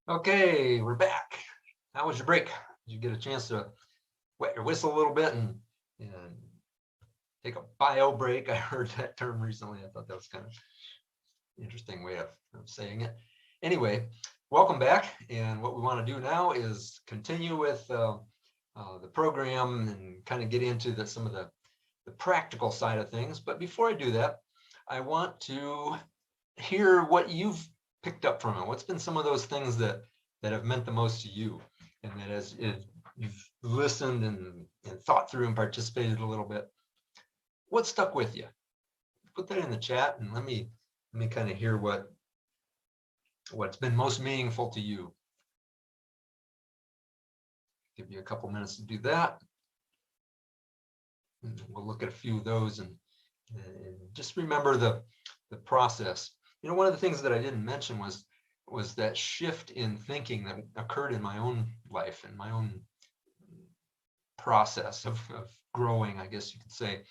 Okay, we're back. How was your break? Did you get a chance to wet your whistle a little bit and take a bio break? I heard that term recently. I thought that was kind of an interesting way of saying it. Anyway, welcome back. And what we want to do now is continue with the program and kind of get into some of the practical side of things. But before I do that, I want to hear what you've picked up from it. What's been some of those things that have meant the most to you, and that as you've listened and thought through and participated a little bit, what stuck with you? Put that in the chat and let me kind of hear what's been most meaningful to you. Give you a couple minutes to do that. And we'll look at a few of those and just remember the process. One of the things that I didn't mention was that shift in thinking that occurred in my own life and my own process of growing, I guess you could say.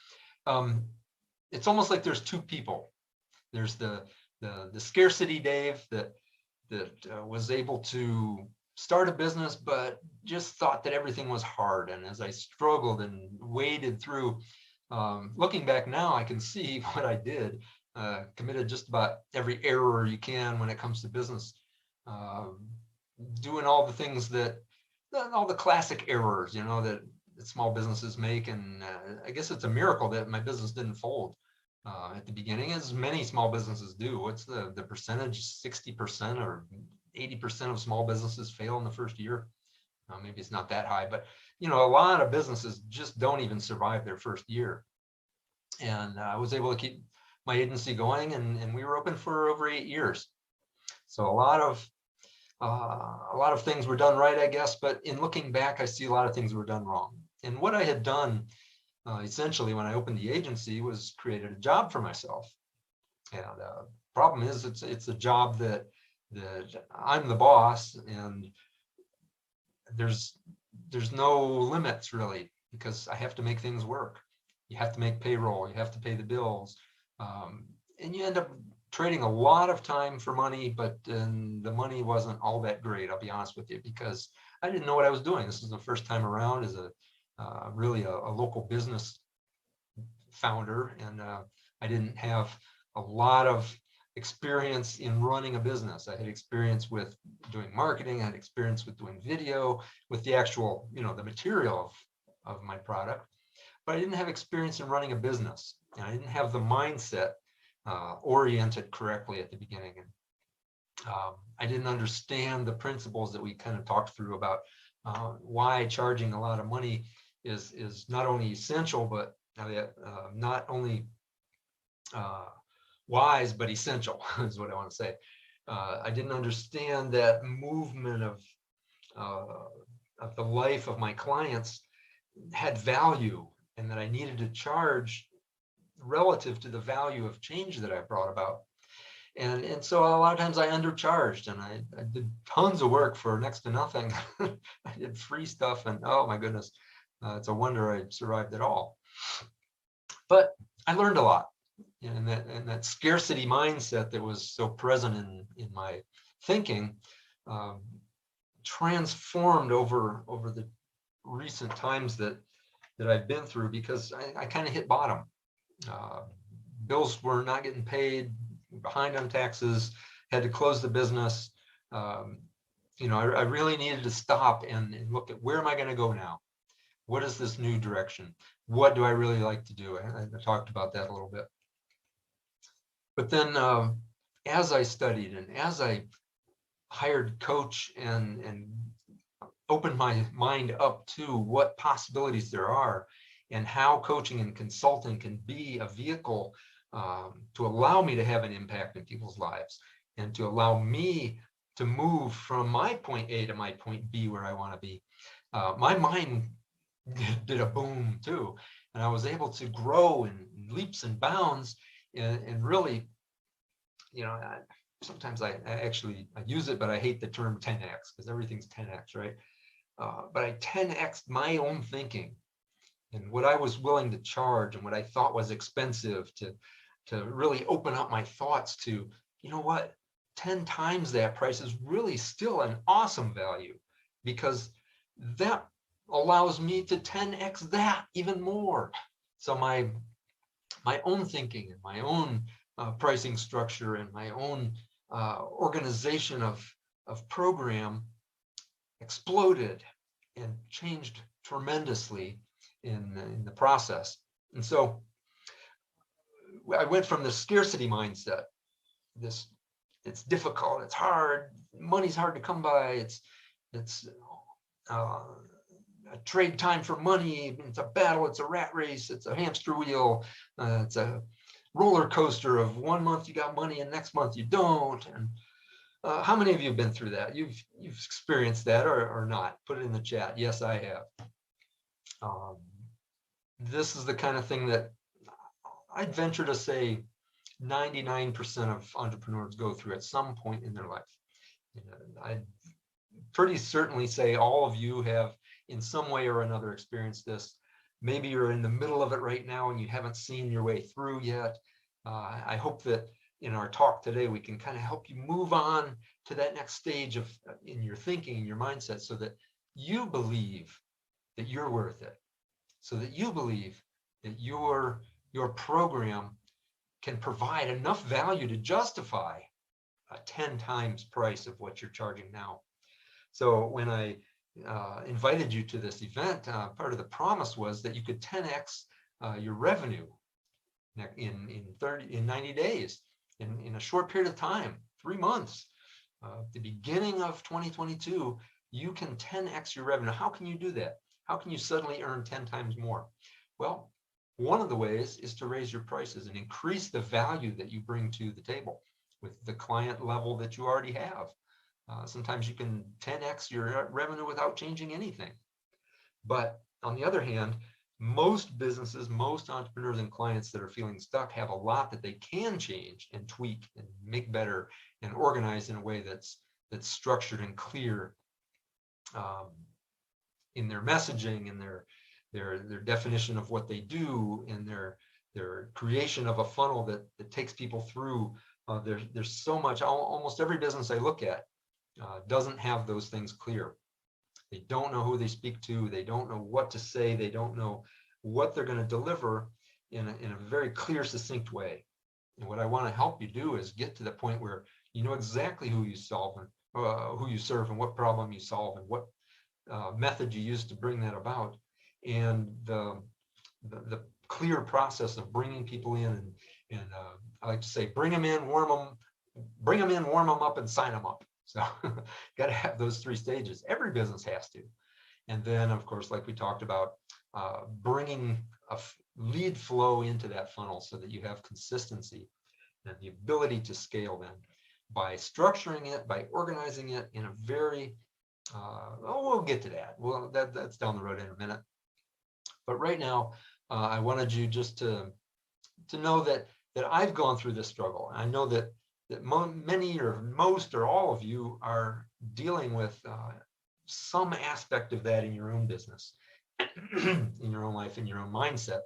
It's almost like there's two people. There's the scarcity Dave that was able to start a business, but just thought that everything was hard. And as I struggled and waded through, looking back now, I can see what I did. Committed just about every error you can when it comes to business, doing all the things all the classic errors, that small businesses make. And I guess it's a miracle that my business didn't fold at the beginning, as many small businesses do. What's the percentage? 60% or 80% of small businesses fail in the first year. Maybe it's not that high, but a lot of businesses just don't even survive their first year. And I was able to keep my agency going, and we were open for over 8 years. So a lot of things were done right, I guess. But in looking back, I see a lot of things were done wrong. And what I had done essentially when I opened the agency was created a job for myself. And problem is, it's a job that I'm the boss, and there's no limits really, because I have to make things work. You have to make payroll, you have to pay the bills, and you end up trading a lot of time for money. But the money wasn't all that great, I'll be honest with you, because I didn't know what I was doing. This is the first time around as really a local business founder, and I didn't have a lot of experience in running a business. I had experience with doing marketing, I had experience with doing video, with the actual, the material of my product, but I didn't have experience in running a business, and I didn't have the mindset oriented correctly at the beginning. And I didn't understand the principles that we kind of talked through about why charging a lot of money is not only essential, but not only wise, but essential is what I want to say. I didn't understand that movement of the life of my clients had value, and that I needed to charge relative to the value of change that I brought about. And so a lot of times I undercharged, and I did tons of work for next to nothing. I did free stuff, and oh my goodness, it's a wonder I survived it all. But I learned a lot, and that scarcity mindset that was so present in my thinking transformed over the recent times that I've been through, because I kind of hit bottom. Bills were not getting paid, behind on taxes, had to close the business. I really needed to stop and look at, where am I going to go now? What is this new direction? What do I really like to do? I talked about that a little bit. But then as I studied and as I hired coach and opened my mind up to what possibilities there are, and how coaching and consulting can be a vehicle to allow me to have an impact in people's lives, and to allow me to move from my point A to my point B where I want to be. My mind did a boom too, and I was able to grow in leaps and bounds, and really, sometimes I use it, but I hate the term 10x, because everything's 10x, right? But I 10x'd my own thinking, and what I was willing to charge, and what I thought was expensive, to really open up my thoughts to, what, 10 times that price is really still an awesome value, because that allows me to 10x that even more. So my own thinking and my own pricing structure and my own organization of program exploded and changed tremendously in the process. And so I went from the scarcity mindset, this, it's difficult, it's hard, money's hard to come by, it's a trade time for money, it's a battle, it's a rat race, it's a hamster wheel, it's a roller coaster of 1 month you got money and next month you don't. And how many of you have been through that? You've experienced that or not? Put it in the chat. Yes, I have. This is the kind of thing that I'd venture to say 99% of entrepreneurs go through at some point in their life. I'd pretty certainly say all of you have in some way or another experienced this. Maybe you're in the middle of it right now and you haven't seen your way through yet. I hope that in our talk today, we can kind of help you move on to that next stage of in your thinking, in your mindset, so that you believe that you're worth it, so that you believe that your program can provide enough value to justify a 10 times price of what you're charging now. So when I invited you to this event, part of the promise was that you could 10x your revenue in 90 days, in a short period of time, 3 months. The beginning of 2022, you can 10x your revenue. How can you do that? How can you suddenly earn 10 times more? Well, one of the ways is to raise your prices and increase the value that you bring to the table with the client level that you already have. Sometimes you can 10x your revenue without changing anything. But on the other hand, most businesses, most entrepreneurs and clients that are feeling stuck have a lot that they can change and tweak and make better and organize in a way that's structured and clear in their messaging and their definition of what they do, and their creation of a funnel that takes people through. There's so much. Almost every business I look at doesn't have those things clear. They don't know who they speak to. They don't know what to say. They don't know what they're going to deliver in a very clear, succinct way. And what I want to help you do is get to the point where you know exactly who you solve and who you serve and what problem you solve and what method you use to bring that about, and the clear process of bringing people in and I like to say, bring them in, warm them up, and sign them up. So got to have those 3 stages. Every business has to. And then, of course, like we talked about, bringing a lead flow into that funnel so that you have consistency and the ability to scale then by structuring it, by organizing it in a very, we'll get to that. Well, that's down the road in a minute. But right now, I wanted you just to know that I've gone through this struggle. I know that many or most or all of you are dealing with some aspect of that in your own business, in your own life, in your own mindset.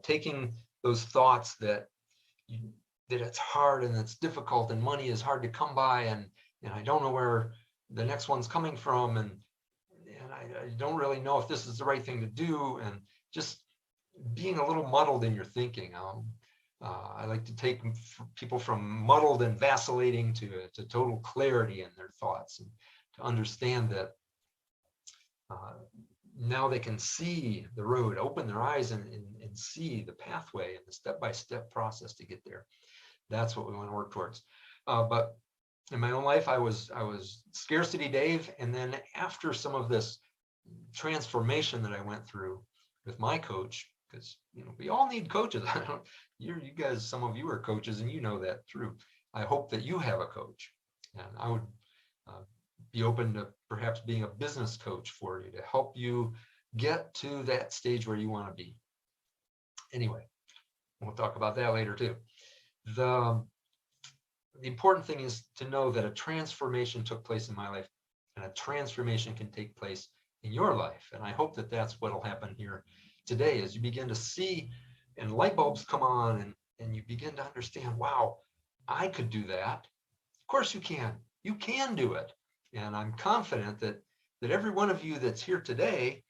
Taking those thoughts that it's hard and it's difficult and money is hard to come by, and I don't know where the next one's coming from, and I don't really know if this is the right thing to do, and just being a little muddled in your thinking. I like to take people from muddled and vacillating to total clarity in their thoughts, and to understand that now they can see the road, open their eyes and see the pathway and the step-by-step process to get there. That's what we want to work towards. But in my own life, I was scarcity Dave, and then after some of this transformation that I went through with my coach, because we all need coaches. You guys, some of you are coaches, and you know that through. I hope that you have a coach, and I would be open to perhaps being a business coach for you to help you get to that stage where you want to be. Anyway, we'll talk about that later too. The important thing is to know that a transformation took place in my life, and a transformation can take place in your life. And I hope that that's what will happen here today, as you begin to see and light bulbs come on, and you begin to understand, wow, I could do that. Of course you can. You can do it. And I'm confident that every one of you that's here today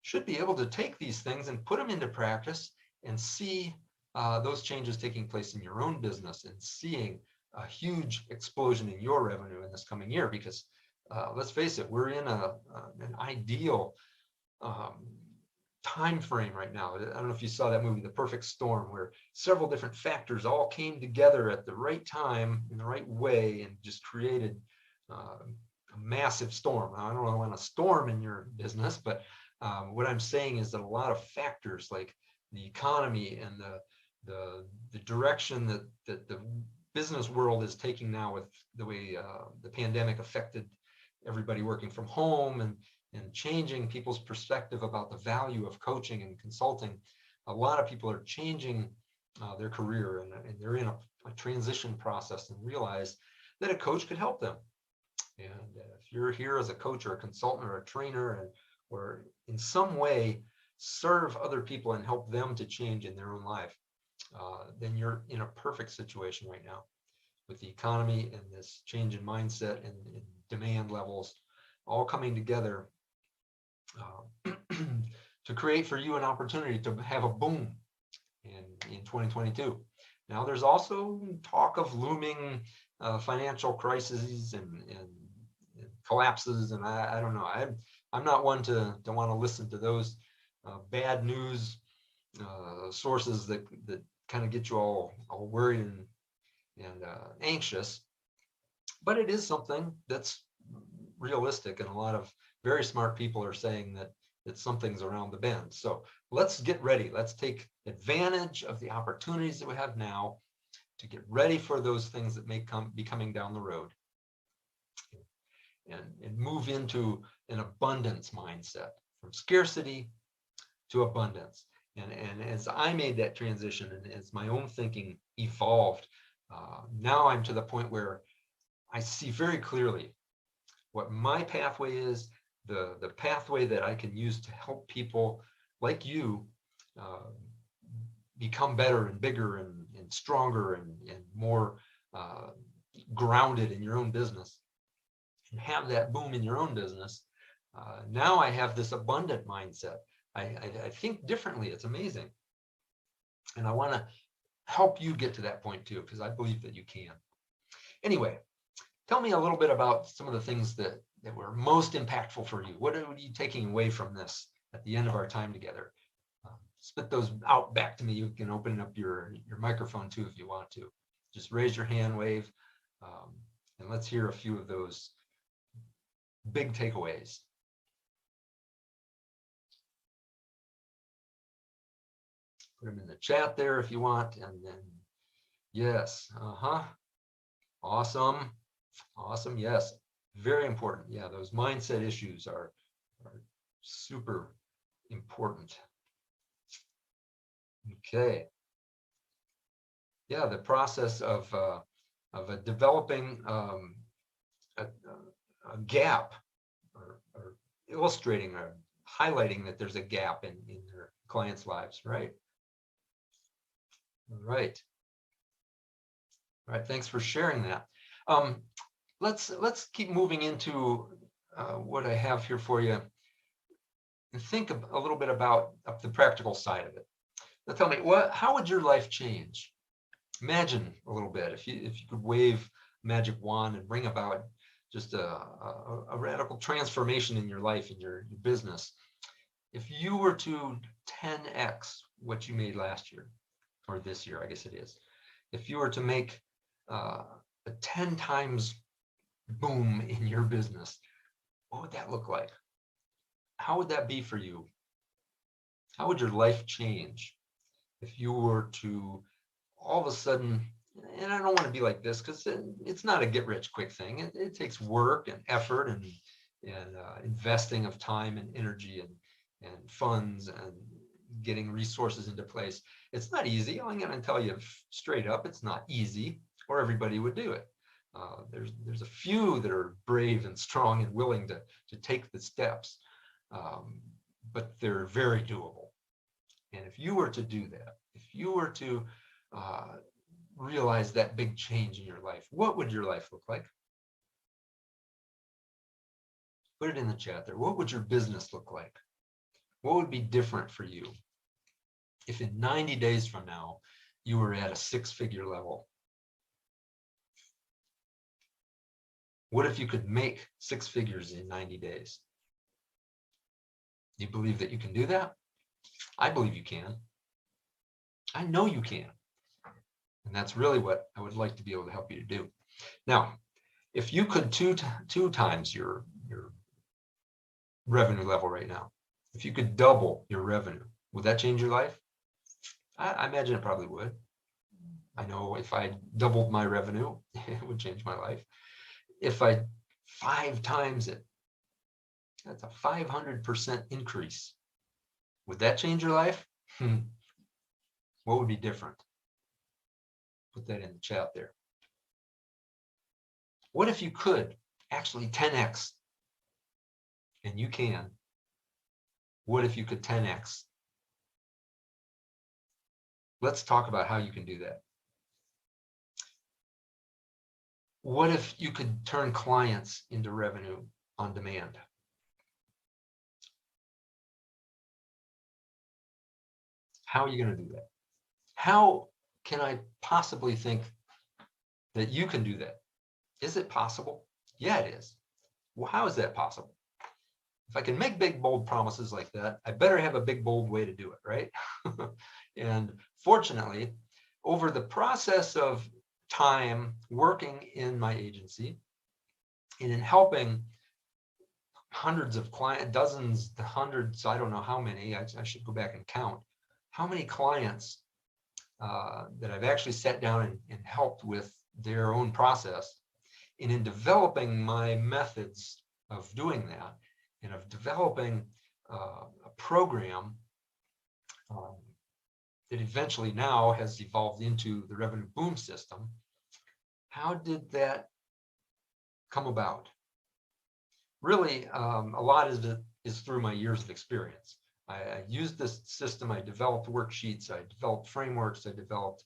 should be able to take these things and put them into practice and see those changes taking place in your own business and seeing a huge explosion in your revenue in this coming year. Because let's face it, we're in an ideal time frame right now. I don't know if you saw that movie, The Perfect Storm, where several different factors all came together at the right time in the right way and just created a massive storm. I don't want a storm in your business, but what I'm saying is that a lot of factors like the economy and the direction that the business world is taking now with the way the pandemic affected everybody working from home and changing people's perspective about the value of coaching and consulting. A lot of people are changing their career and they're in a transition process and realize that a coach could help them. And if you're here as a coach or a consultant or a trainer or in some way serve other people and help them to change in their own life, then you're in a perfect situation right now with the economy and this change in mindset and demand levels all coming together to create for you an opportunity to have a boom in 2022. Now, there's also talk of looming financial crises and collapses, and I don't know. I'm not one to want to listen to those bad news sources that kind of get you all worried and anxious. But it is something that's realistic, and a lot of very smart people are saying that something's around the bend. So let's get ready. Let's take advantage of the opportunities that we have now to get ready for those things that may be coming down the road, and move into an abundance mindset, from scarcity to abundance. And as I made that transition and as my own thinking evolved, now I'm to the point where I see very clearly what my pathway is, the pathway that I can use to help people like you become better and bigger and stronger and more grounded in your own business and have that boom in your own business. Now I have this abundant mindset. I think differently. It's amazing. And I want to help you get to that point too, because I believe that you can. Anyway, tell me a little bit about some of the things that were most impactful for you. What are you taking away from this at the end of our time together? Spit those out back to me. You can open up your microphone too if you want to. Just raise your hand, wave, and let's hear a few of those big takeaways. Put them in the chat there if you want, and then yes, awesome, yes, very important. Yeah, those mindset issues are super important. Okay. Yeah, the process of developing a gap or illustrating or highlighting that there's a gap in their clients' lives, right? All right. All right, thanks for sharing that. Let's keep moving into what I have here for you and think a little bit about the practical side of it. Now tell me, how would your life change? Imagine a little bit if you could wave a magic wand and bring about just a radical transformation in your life, in your business. If you were to 10x what you made last year, or this year, I guess it is. If you were to make a 10 times boom in your business, what would that look like? How would that be for you? How would your life change if you were to all of a sudden, and I don't want to be like this because it's not a get rich quick thing. It takes work and effort and investing of time and energy and funds and getting resources into place. It's not easy. I'm going to tell you straight up, it's not easy, or everybody would do it. There's a few that are brave and strong and willing to take the steps, but they're very doable. And if you were to do that, if you were to realize that big change in your life, what would your life look like? Put it in the chat there. What would your business look like? What would be different for you if in 90 days from now, you were at a 6-figure level? What if you could make 6 figures in 90 days? Do you believe that you can do that? I believe you can. I know you can. And that's really what I would like to be able to help you to do. Now, if you could two times your revenue level right now, if you could double your revenue, would that change your life? I imagine it probably would. I know if I doubled my revenue, it would change my life. If I 5 times it, that's a 500% increase. Would that change your life? What would be different? Put that in the chat there. What if you could actually 10x? And you can. What if you could 10x? Let's talk about how you can do that. What if you could turn clients into revenue on demand? How are you going to do that? How can I possibly think that you can do that? Is it possible? Yeah, it is. Well, how is that possible? If I can make big, bold promises like that, I better have a big, bold way to do it, right? And fortunately, over the process of time working in my agency and in helping hundreds of clients, dozens to hundreds, I don't know how many, I should go back and count, how many clients that I've actually sat down and helped with their own process. And in developing my methods of doing that, and of developing a program that eventually now has evolved into the Revenue Boom System, how did that come about? Really, a lot of it is through my years of experience. I used this system, I developed worksheets, I developed frameworks, I developed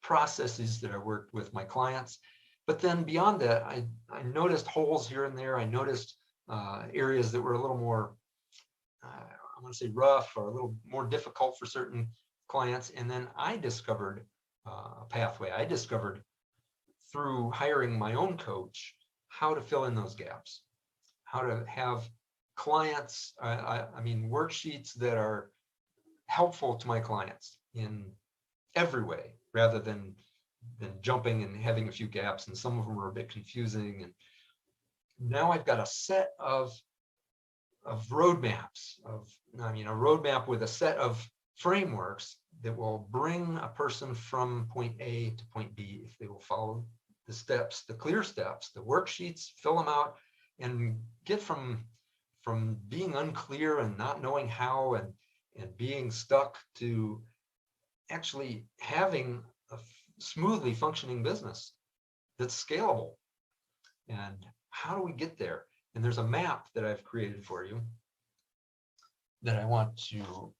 processes that I worked with my clients. But then beyond that, I noticed holes here and there. I noticed areas that were a little more, I want to say rough or a little more difficult for certain clients. And then I discovered a pathway. I discovered through hiring my own coach how to fill in those gaps, how to have clients, I mean, worksheets that are helpful to my clients in every way, rather than jumping and having a few gaps. And some of them are a bit confusing. And now I've got a set of roadmaps, a roadmap with a set of frameworks that will bring a person from point A to point B if they will follow the steps, the clear steps, the worksheets, fill them out, and get from being unclear and not knowing how and being stuck to actually having a smoothly functioning business that's scalable. And how do we get there? And there's a map that I've created for you that I want to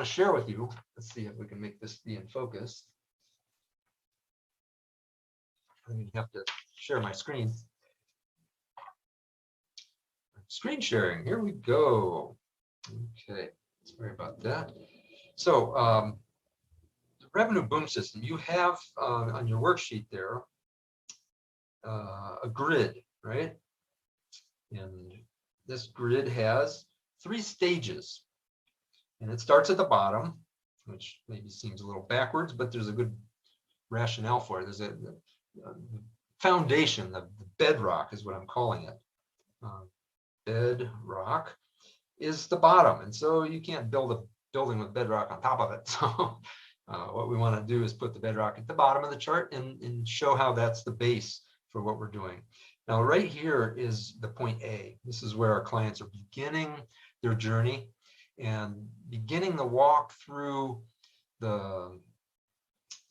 share with you. Let's see if we can make this be in focus. I'm going to have to share my screen. Screen sharing, here we go. Okay, sorry about that. So the Revenue Boom System, you have on your worksheet there a grid, right? And this grid has 3 stages. And it starts at the bottom, which maybe seems a little backwards, but there's a good rationale for it. There's a foundation, the bedrock is what I'm calling it. Bedrock is the bottom. And so you can't build a building with bedrock on top of it. So what we want to do is put the bedrock at the bottom of the chart and show how that's the base for what we're doing. Now, right here is the point A. This is where our clients are beginning their journey and beginning the walk through the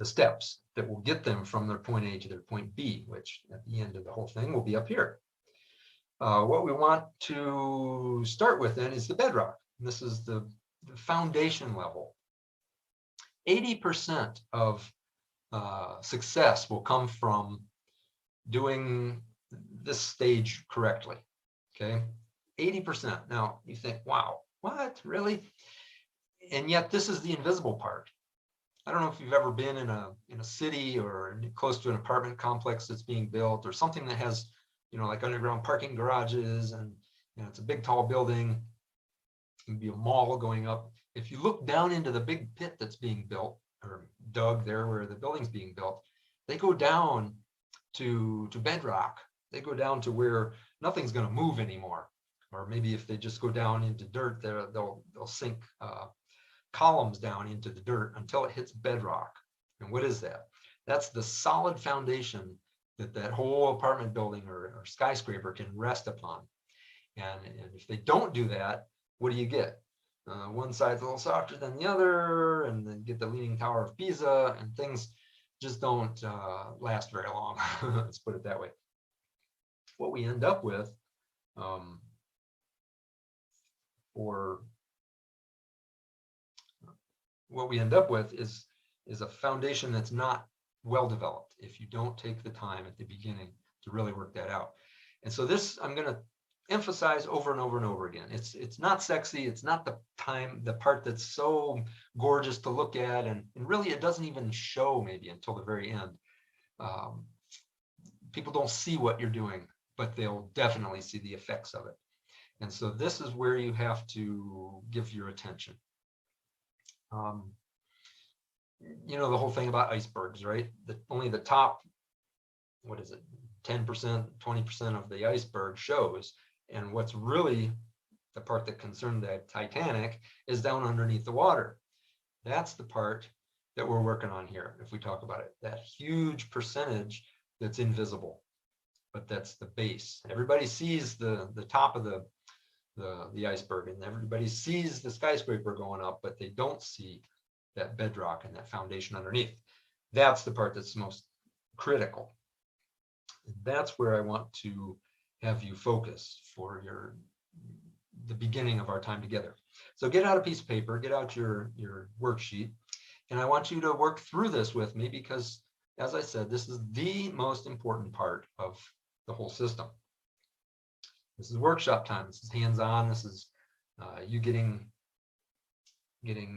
steps that will get them from their point A to their point B, which at the end of the whole thing will be up here. What we want to start with then is the bedrock. And this is the the foundation level, 80% of success will come from doing this stage correctly. Okay, 80%. Now you think, wow, what, really? And yet this is the invisible part. I don't know if you've ever been in a city or close to an apartment complex that's being built, or something that has, like underground parking garages, and it's a big tall building. It can be a mall going up. If you look down into the big pit that's being built or dug there where the building's being built, they go down to bedrock. They go down to where nothing's going to move anymore. Or maybe if they just go down into dirt, they'll sink columns down into the dirt until it hits bedrock. And what is that? That's the solid foundation that whole apartment building or skyscraper can rest upon. And if they don't do that, what do you get? One side's a little softer than the other, and then get the Leaning Tower of Pisa, and things just don't last very long. Let's put it that way. What we end up with is a foundation that's not well developed if you don't take the time at the beginning to really work that out. And so this I'm going to emphasize over and over and over again. It's not sexy. It's not the part that's so gorgeous to look at, and really it doesn't even show maybe until the very end. People don't see what you're doing, but they'll definitely see the effects of it. And so this is where you have to give your attention. The whole thing about icebergs, right? Only the top, 10%, 20% of the iceberg shows. And what's really the part that concerned the Titanic is down underneath the water. That's the part that we're working on here, if we talk about it. That huge percentage that's invisible, but that's the base. Everybody sees the top of the iceberg, and everybody sees the skyscraper going up, but they don't see that bedrock and that foundation underneath. That's the part that's most critical. And that's where I want to have you focus for the beginning of our time together. So get out a piece of paper, get out your worksheet, and I want you to work through this with me, because, as I said, this is the most important part of the whole system. This is workshop time. This is hands-on. This is you getting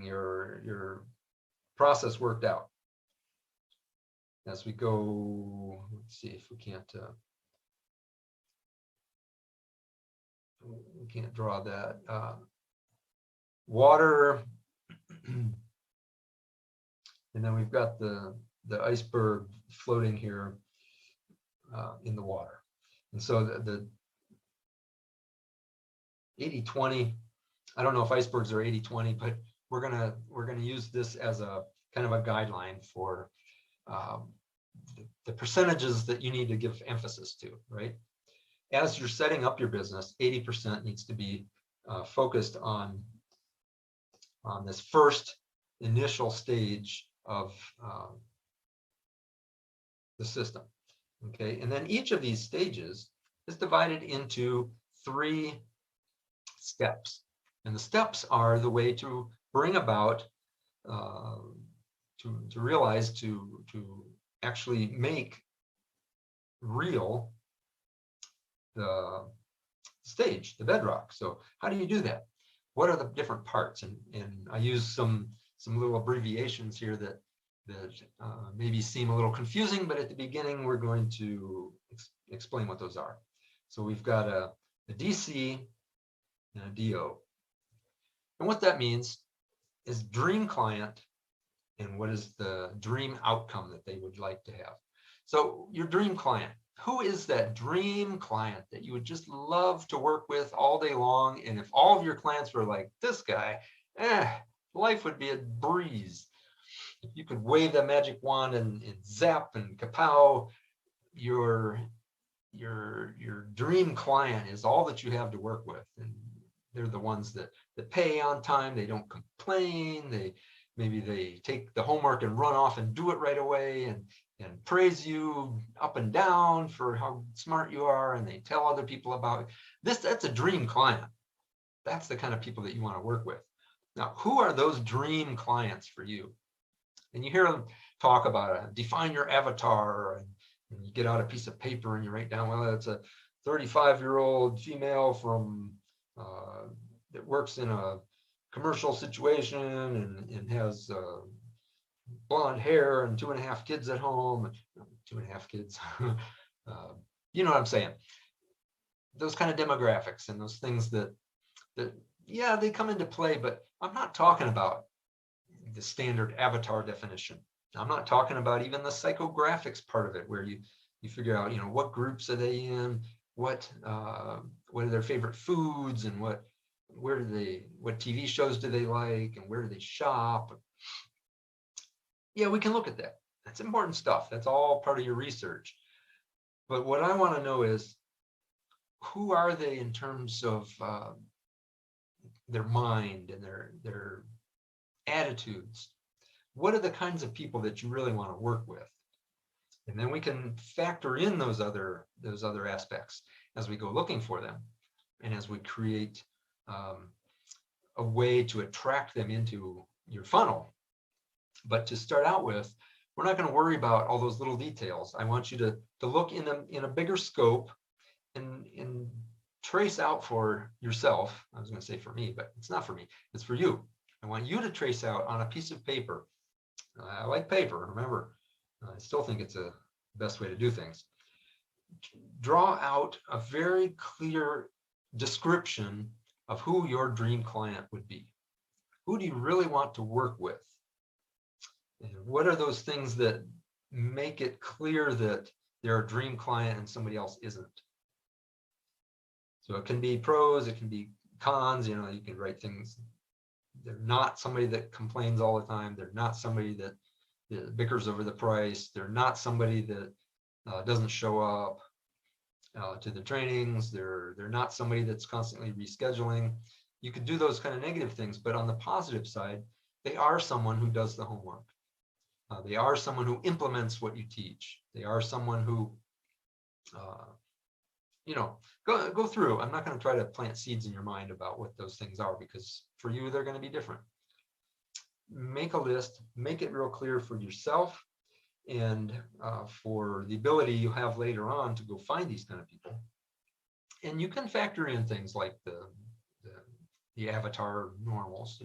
your process worked out. As we go, let's see if we can't draw that water, and then we've got the iceberg floating here in the water. And so the 80-20, I don't know if icebergs are 80-20, but we're gonna use this as a kind of a guideline for the percentages that you need to give emphasis to, right? As you're setting up your business, 80% needs to be focused on this first initial stage of the system, okay? And then each of these stages is divided into 3 steps. And the steps are the way to bring about, to realize, to actually make real the stage, the bedrock. So how do you do that? What are the different parts? And I use some little abbreviations here that maybe seem a little confusing, but at the beginning we're going to explain what those are. So we've got a DC and a DO. And what that means is dream client and what is the dream outcome that they would like to have. So your dream client, who is that dream client that you would just love to work with all day long? And if all of your clients were like this guy, life would be a breeze. If you could wave that magic wand and zap and kapow, your dream client is all that you have to work with. And they're the ones that pay on time, they don't complain, maybe they take the homework and run off and do it right away, and praise you up and down for how smart you are, and they tell other people about this. That's a dream client. That's the kind of people that you want to work with. Now, who are those dream clients for you? And you hear them talk about it, define your avatar, and you get out a piece of paper and you write down, well, it's a 35-year-old female from that works in a commercial situation and has blonde hair and 2.5 kids at home. 2.5 kids. You know what I'm saying? Those kind of demographics and those things that yeah, they come into play, but I'm not talking about the standard avatar definition. I'm not talking about even the psychographics part of it, where you figure out, what groups are they in, what are their favorite foods, and what TV shows do they like, and where do they shop. Yeah, we can look at that. That's important stuff. That's all part of your research. But what I want to know is, who are they in terms of their mind and their attitudes? What are the kinds of people that you really want to work with? And then we can factor in those other aspects as we go looking for them, and as we create a way to attract them into your funnel. But to start out with, we're not going to worry about all those little details. I want you to look in a bigger scope and trace out for yourself. I was going to say for me, but it's not for me. It's for you. I want you to trace out on a piece of paper. I like paper. Remember, I still think it's the best way to do things. Draw out a very clear description of who your dream client would be. Who do you really want to work with? And what are those things that make it clear that they're a dream client and somebody else isn't? So it can be pros, it can be cons. You can write things. They're not somebody that complains all the time. They're not somebody that bickers over the price. They're not somebody that doesn't show up to the trainings. They're not somebody that's constantly rescheduling. You could do those kind of negative things, but on the positive side, they are someone who does the homework. They are someone who implements what you teach. They are someone who, go through. I'm not going to try to plant seeds in your mind about what those things are, because for you, they're going to be different. Make a list, make it real clear for yourself, and for the ability you have later on to go find these kind of people. And you can factor in things like the avatar normals.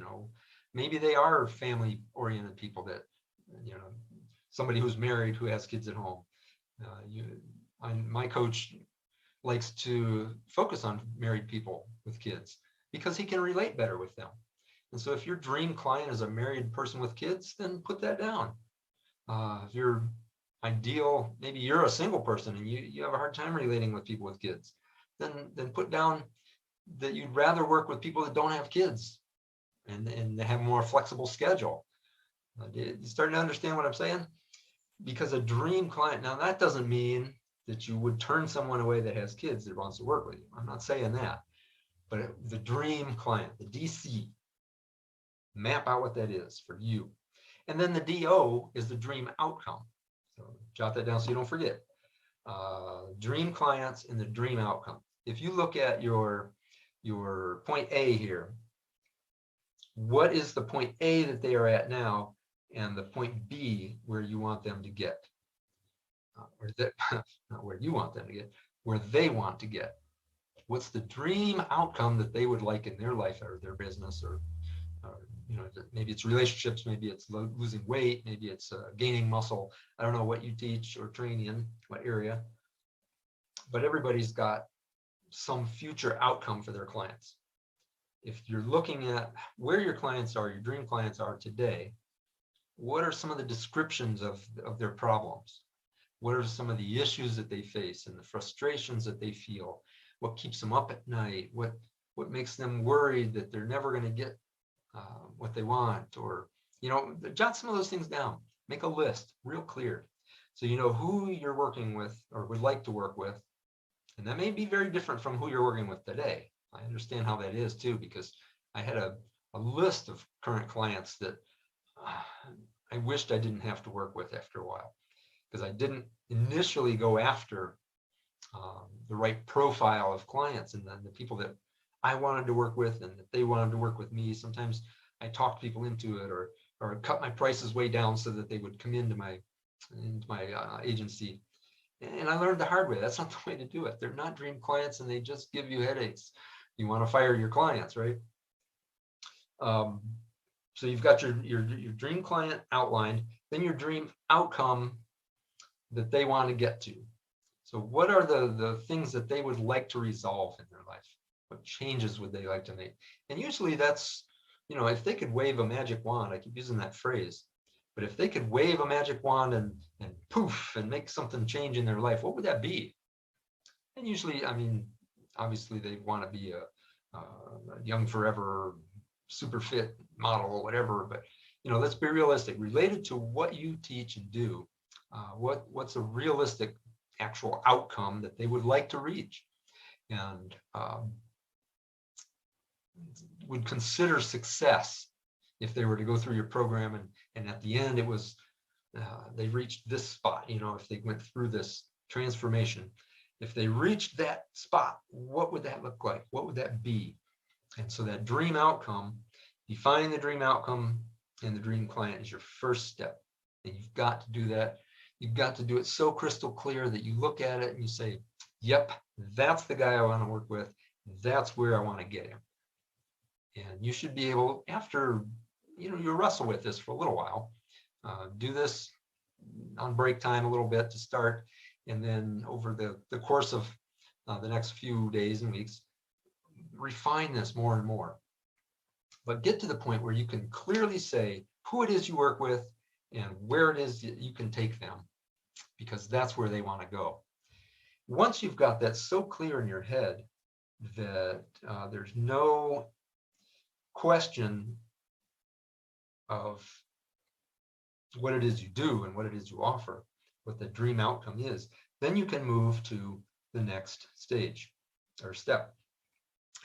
Maybe they are family-oriented people that, somebody who's married who has kids at home. My coach likes to focus on married people with kids because he can relate better with them. And so if your dream client is a married person with kids, then put that down. If you're ideal, maybe you're a single person and you have a hard time relating with people with kids, then put down that you'd rather work with people that don't have kids and have a more flexible schedule. You starting to understand what I'm saying? Because a dream client, now that doesn't mean that you would turn someone away that has kids that wants to work with you. I'm not saying that. But the dream client, the DC, map out what that is for you. And then the DO is the dream outcome. So jot that down so you don't forget. Dream clients and the dream outcome. If you look at your point A here, what is the point A that they are at now, and the point B where you want them to get? Not where you want them to get, where they want to get. What's the dream outcome that they would like in their life or their business, or maybe it's relationships, maybe it's losing weight, maybe it's gaining muscle. I don't know what you teach or train in, what area, but everybody's got some future outcome for their clients. If you're looking at where your clients are, your dream clients are today, what are some of the descriptions of their problems? What are some of the issues that they face and the frustrations that they feel? What keeps them up at night? What makes them worried that they're never going to get what they want? Or, jot some of those things down. Make a list real clear, so you know who you're working with or would like to work with. And that may be very different from who you're working with today. I understand how that is too, because I had a list of current clients that I wished I didn't have to work with after a while, because I didn't initially go after the right profile of clients, and then the people that I wanted to work with and that they wanted to work with me. Sometimes I talked people into it, or cut my prices way down so that they would come into my agency. And I learned the hard way. That's not the way to do it. They're not dream clients, and they just give you headaches. You want to fire your clients, right? So you've got your dream client outlined, then your dream outcome that they want to get to. So what are the things that they would like to resolve in their life? What changes would they like to make? And usually that's, if they could wave a magic wand, I keep using that phrase, but if they could wave a magic wand and poof, and make something change in their life, what would that be? And usually, obviously they want to be a young forever, super fit model or whatever, but let's be realistic. Related to what you teach and do, what's a realistic actual outcome that they would like to reach, and would consider success if they were to go through your program, and at the end it was they reached this spot. If they went through this transformation, if they reached that spot, what would that look like? What would that be? And so that dream outcome, defining the dream outcome and the dream client, is your first step. And you've got to do that. You've got to do it so crystal clear that you look at it and you say, yep, that's the guy I want to work with. That's where I want to get him. And you should be able, after, you wrestle with this for a little while, do this on break time a little bit to start. And then over the course of the next few days and weeks, refine this more and more. But get to the point where you can clearly say who it is you work with and where it is that you can take them, because that's where they want to go. Once you've got that so clear in your head that there's no question of what it is you do and what it is you offer, what the dream outcome is, then you can move to the next stage or step.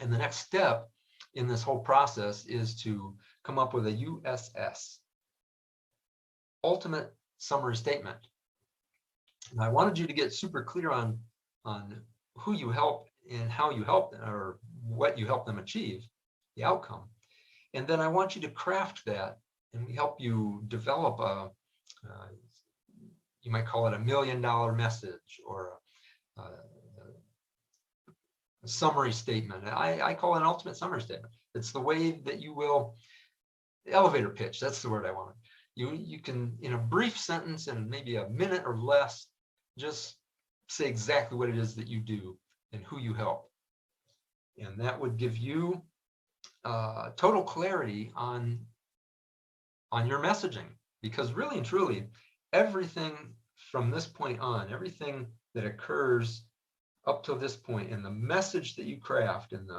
And the next step in this whole process is to come up with a USS, ultimate summary statement. And I wanted you to get super clear on who you help and how you help them, or what you help them achieve, the outcome. And then I want you to craft that, and we help you develop you might call it $1 million message, or a summary statement. I call it an ultimate summary statement. It's the way that you will, elevator pitch, that's the word I wanted. You can, in a brief sentence, in maybe a minute or less, just say exactly what it is that you do and who you help. And that would give you total clarity on your messaging, because really and truly, everything from this point on, everything that occurs up to this point, and the message that you craft, and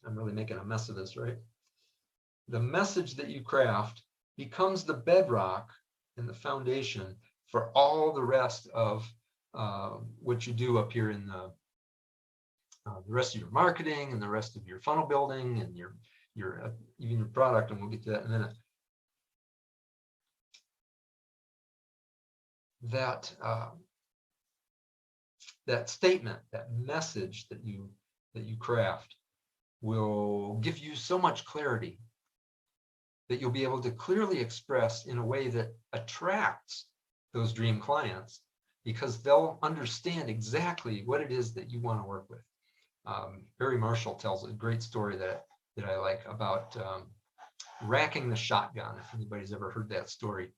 I'm really making a mess of this, right? The message that you craft becomes the bedrock and the foundation for all the rest of what you do up here in the rest of your marketing and the rest of your funnel building and your even your product, and we'll get to that in a minute. That statement, that message that you craft, will give you so much clarity that you'll be able to clearly express in a way that attracts those dream clients, because they'll understand exactly what it is that you want to work with. Barry Marshall tells a great story that I like about racking the shotgun, if anybody's ever heard that story.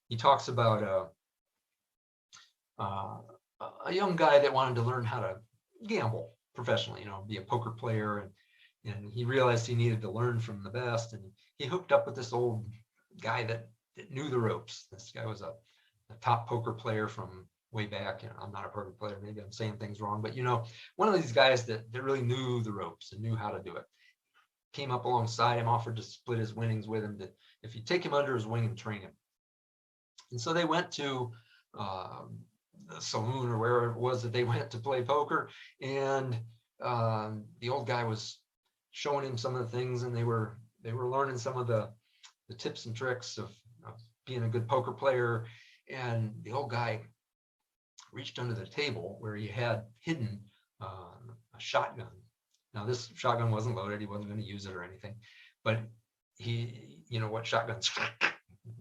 He talks about a young guy that wanted to learn how to gamble professionally, be a poker player, and he realized he needed to learn from the best, and he hooked up with this old guy that knew the ropes. This guy was a top poker player from way back. I'm not a poker player, maybe I'm saying things wrong, but one of these guys that really knew the ropes and knew how to do it. Came up alongside him, offered to split his winnings with him, that if you take him under his wing and train him. And so they went to the saloon or wherever it was that they went to play poker, and the old guy was showing him some of the things, and they were learning some of the tips and tricks of being a good poker player. And the old guy reached under the table where he had hidden a shotgun. Now this shotgun wasn't loaded, he wasn't going to use it or anything, but you know what shotguns,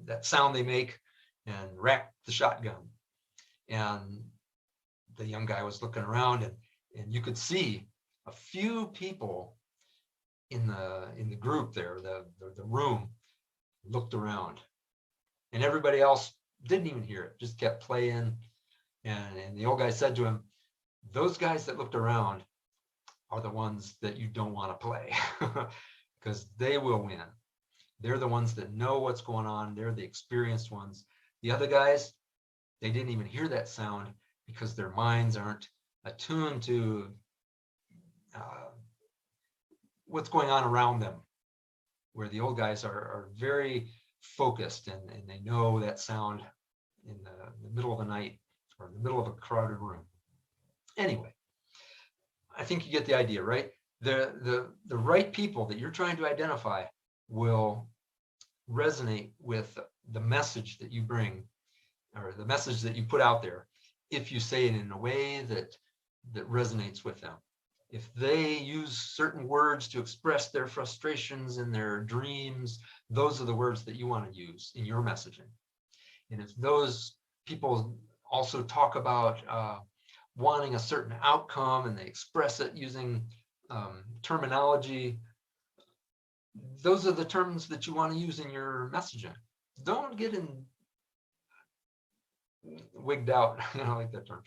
that sound they make, and rack the shotgun. And the young guy was looking around, and you could see a few people in the group there, the room, looked around, and everybody else didn't even hear it, just kept playing. And the old guy said to him, those guys that looked around are the ones that you don't want to play, because they will win. They're the ones that know what's going on. They're the experienced ones. The other guys, they didn't even hear that sound because their minds aren't attuned to what's going on around them, where the old guys are very focused, and they know that sound in the middle of the night or in the middle of a crowded room. Anyway, I think you get the idea, right? The right people that you're trying to identify will resonate with the message that you bring, or the message that you put out there, if you say it in a way that resonates with them. If they use certain words to express their frustrations and their dreams, those are the words that you want to use in your messaging. And if those people also talk about wanting a certain outcome, and they express it using terminology, those are the terms that you want to use in your messaging. Don't get wigged out, I like that term.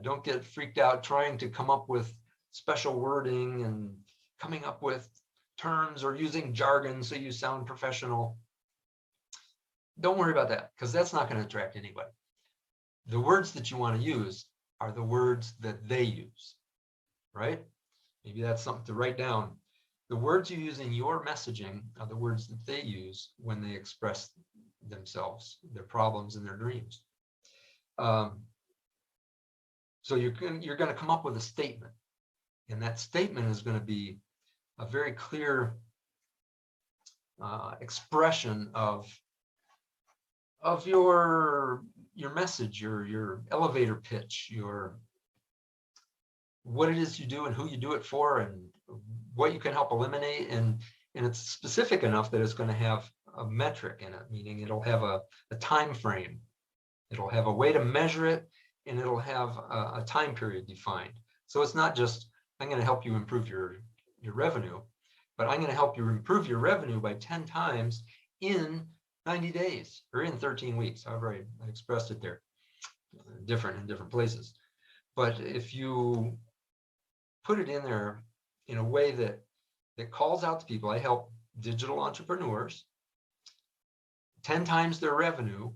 Don't get freaked out trying to come up with special wording and coming up with terms or using jargon so you sound professional. Don't worry about that, because that's not going to attract anybody. The words that you want to use are the words that they use, right? Maybe that's something to write down. The words you use in your messaging are the words that they use when they express themselves, their problems and their dreams. So you're going to come up with a statement, and that statement is going to be a very clear expression of your message, your elevator pitch, what it is you do and who you do it for, and what you can help eliminate. And it's specific enough that it's going to have a metric in it, meaning it'll have a time frame. It'll have a way to measure it, and it'll have a time period defined. So it's not just, I'm going to help you improve your revenue, but I'm going to help you improve your revenue by 10 times in 90 days or in 13 weeks, however I expressed it there, different in different places. But if you put it in there in a way that calls out to people, I help digital entrepreneurs 10 times their revenue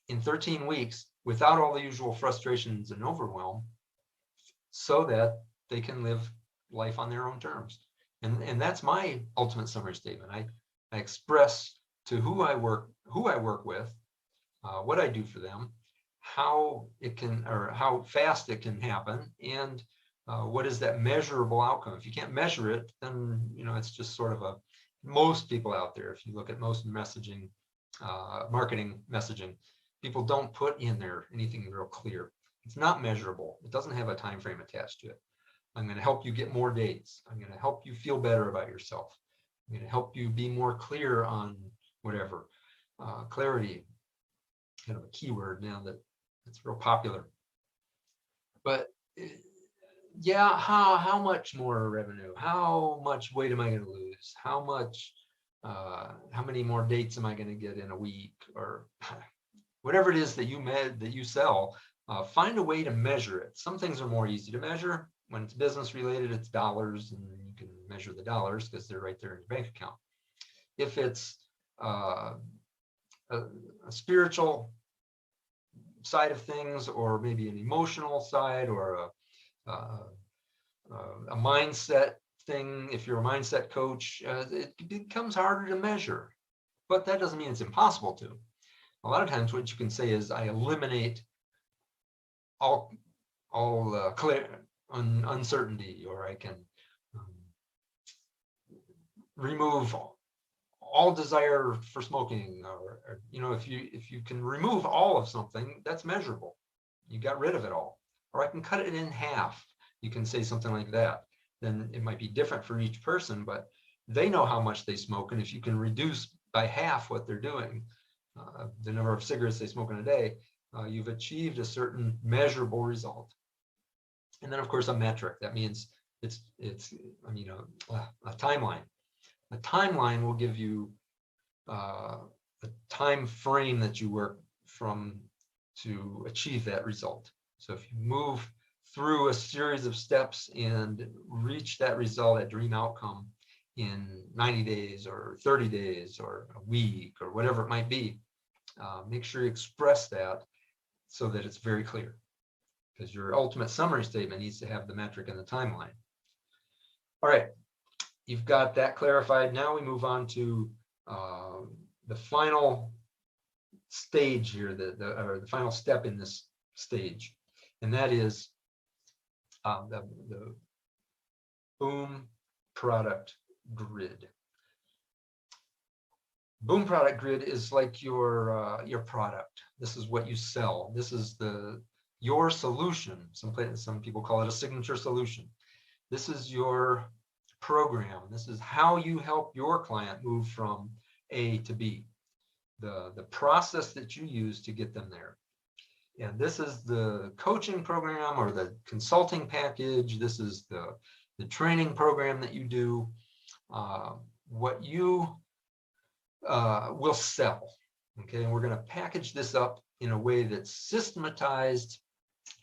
in 13 weeks without all the usual frustrations and overwhelm, so that they can live life on their own terms. And that's my ultimate summary statement. I express to who I work with, what I do for them, how it can, or how fast it can happen, and what is that measurable outcome. If you can't measure it, then it's just sort of most people out there, if you look at most messaging, marketing messaging, people don't put in there anything real clear. It's not measurable. It doesn't have a time frame attached to it. I'm going to help you get more dates. I'm going to help you feel better about yourself. I'm going to help you be more clear on whatever. Clarity, kind of a keyword now that it's real popular. But yeah, how much more revenue? How much weight am I going to lose? How many more dates am I going to get in a week? Or whatever it is that you sell, find a way to measure it. Some things are more easy to measure. When it's business related, it's dollars, and you can measure the dollars because they're right there in your bank account. If it's a spiritual side of things, or maybe an emotional side, or a mindset thing, if you're a mindset coach, it becomes harder to measure. But that doesn't mean it's impossible to. A lot of times what you can say is, I eliminate all uncertainty, or I can remove all desire for smoking, or if you can remove all of something, that's measurable. You got rid of it all. Or I can cut it in half. You can say something like that. Then it might be different for each person, but they know how much they smoke. And if you can reduce by half what they're doing, the number of cigarettes they smoke in a day, you've achieved a certain measurable result. And then of course a metric. That means it's I mean a timeline. A timeline will give you a time frame that you work from to achieve that result. So if you move through a series of steps and reach that result, that dream outcome, in 90 days or 30 days or a week or whatever it might be, make sure you express that so that it's very clear, because your ultimate summary statement needs to have the metric and the timeline. All right, you've got that clarified. Now we move on to the final stage here, the final step in this stage, and that is the Boom product grid. Boom product grid is like your product. This is what you sell. This is your solution. Some people call it a signature solution. This is your program. This is how you help your client move from A to B. The process that you use to get them there. And this is the coaching program or the consulting package. This is the training program that you do. What you will sell. Okay, and we're going to package this up in a way that's systematized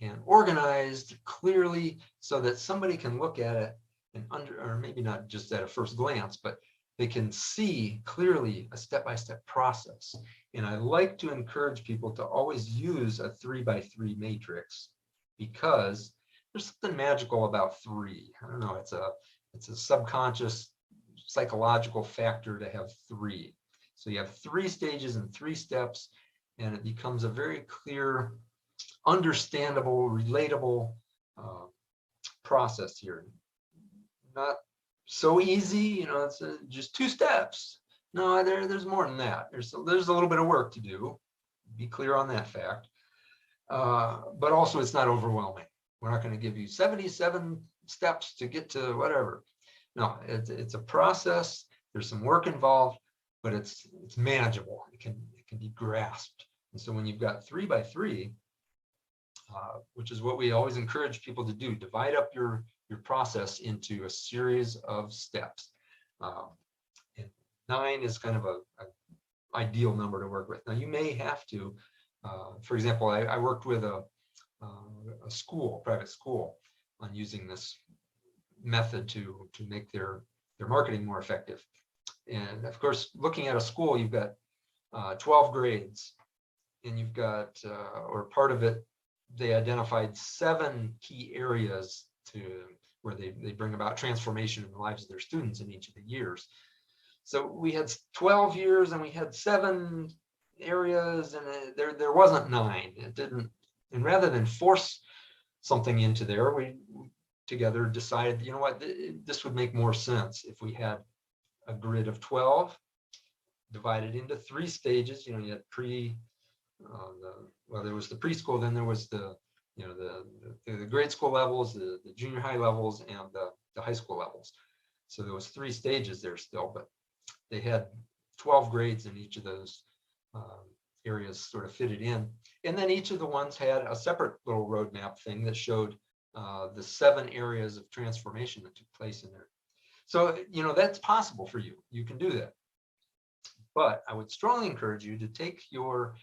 and organized clearly so that somebody can look at it and or maybe not just at a first glance, but they can see clearly a step-by-step process. And I like to encourage people to always use a 3x3 matrix, because there's something magical about 3. I don't know, it's a subconscious psychological factor to have 3. So you have 3 stages and 3 steps, and it becomes a very clear, understandable, relatable process here. Not so easy, you know, it's just 2 steps. No, there's more than that. There's a little bit of work to do. Be clear on that fact. But also it's not overwhelming. We're not going to give you 77 steps to get to whatever. No, it's a process. There's some work involved, but it's manageable. It can be grasped. And so when you've got 3x3, which is what we always encourage people to do, divide up your process into a series of steps. And 9 is kind of a ideal number to work with. Now you may have to, for example, I worked with a school, private school, on using this method to make their marketing more effective. And of course, looking at a school, you've got 12 grades, and you've got, or part of it, they identified 7 key areas where they bring about transformation in the lives of their students in each of the years. So we had 12 years and we had 7 areas, and there wasn't 9. It didn't, and rather than force something into there, we together decided, you know what, this would make more sense if we had a grid of 12 divided into 3 stages. You know, you had well, there was the preschool, then there was the grade school levels, the junior high levels, and the high school levels. So there was 3 stages there still, but they had 12 grades in each of those areas sort of fitted in. And then each of the ones had a separate little roadmap thing that showed the 7 areas of transformation that took place in there. So, you know, that's possible for you. You can do that. But I would strongly encourage you to take your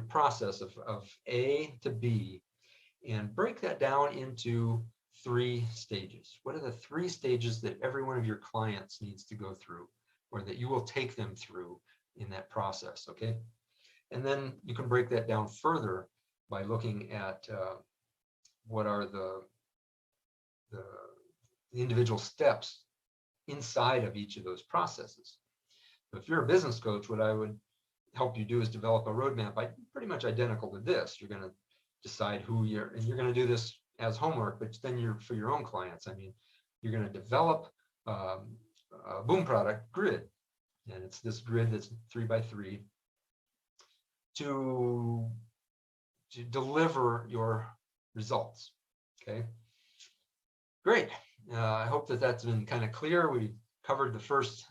process of A to B and break that down into 3 stages. What are the 3 stages that every one of your clients needs to go through, or that you will take them through in that process, okay? And then you can break that down further by looking at what are the individual steps inside of each of those processes. So if you're a business coach, what I would help you do is develop a roadmap pretty much identical to this. You're going to decide who and you're going to do this as homework, but then for your own clients. I mean, you're going to develop a Boom product grid, and it's this grid that's 3x3 to deliver your results. Okay, great. I hope that that's been kind of clear. We covered the first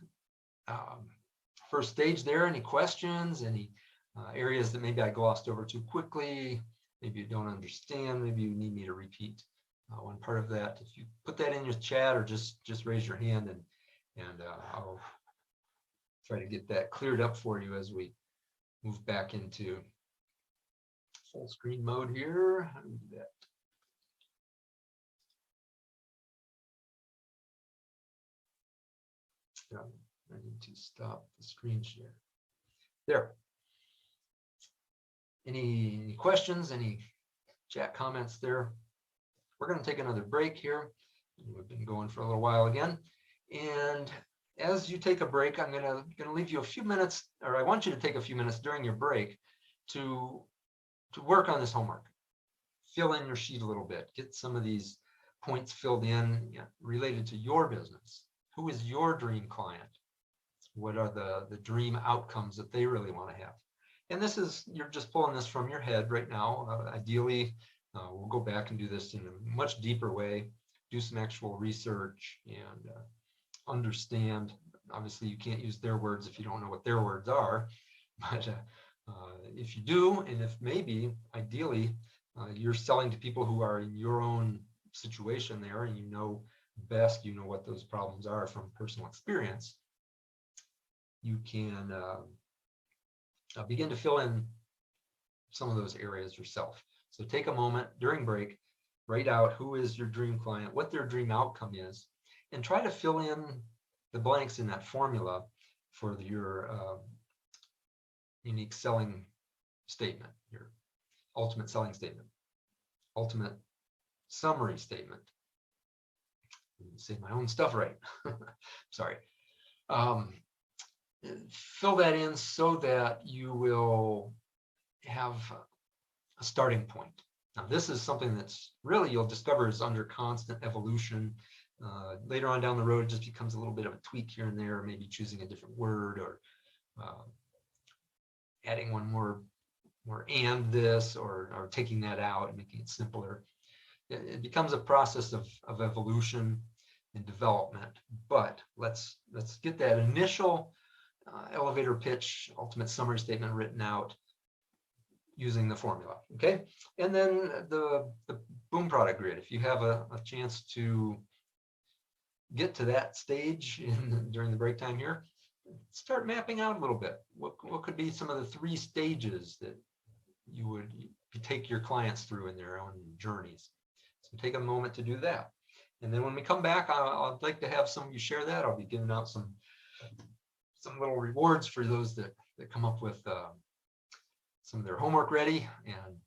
stage there. Any questions, any areas that maybe I glossed over too quickly, maybe you don't understand, maybe you need me to repeat one part of that. If you put that in your chat, or just raise your hand, and I'll try to get that cleared up for you as we move back into full screen mode here. How do we do that? I need to stop the screen share. There. Any questions, any chat comments there? We're going to take another break here. We've been going for a little while again. And as you take a break, I'm going to leave you a few minutes, or I want you to take a few minutes during your break to work on this homework. Fill in your sheet a little bit. Get some of these points filled in related to your business. Who is your dream client? What are the dream outcomes that they really want to have? And this is, you're just pulling this from your head right now. Ideally, we'll go back and do this in a much deeper way, do some actual research and understand. Obviously, you can't use their words if you don't know what their words are. But if you do, and if maybe, ideally, you're selling to people who are in your own situation there, and you know best, you know what those problems are from personal experience, you can begin to fill in some of those areas yourself. So take a moment during break, write out who is your dream client, what their dream outcome is, and try to fill in the blanks in that formula for your unique selling statement, your ultimate selling statement, ultimate summary statement. I didn't say my own stuff right. Sorry. Fill that in so that you will have a starting point. Now, this is something that's really, you'll discover, is under constant evolution. Later on down the road, it just becomes a little bit of a tweak here and there, maybe choosing a different word, or adding one more and this, or taking that out and making it simpler. It becomes a process of evolution and development. But let's get that initial elevator pitch, ultimate summary statement written out using the formula. Okay, and then the boom product grid. If you have a chance to get to that stage during the break time here, start mapping out a little bit. What could be some of the 3 stages that you would take your clients through in their own journeys? So take a moment to do that. And then when we come back, I'd like to have some of you share that. I'll be giving out some little rewards for those that come up with some of their homework ready and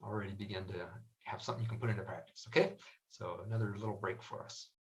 already begin to have something you can put into practice. Okay, so another little break for us.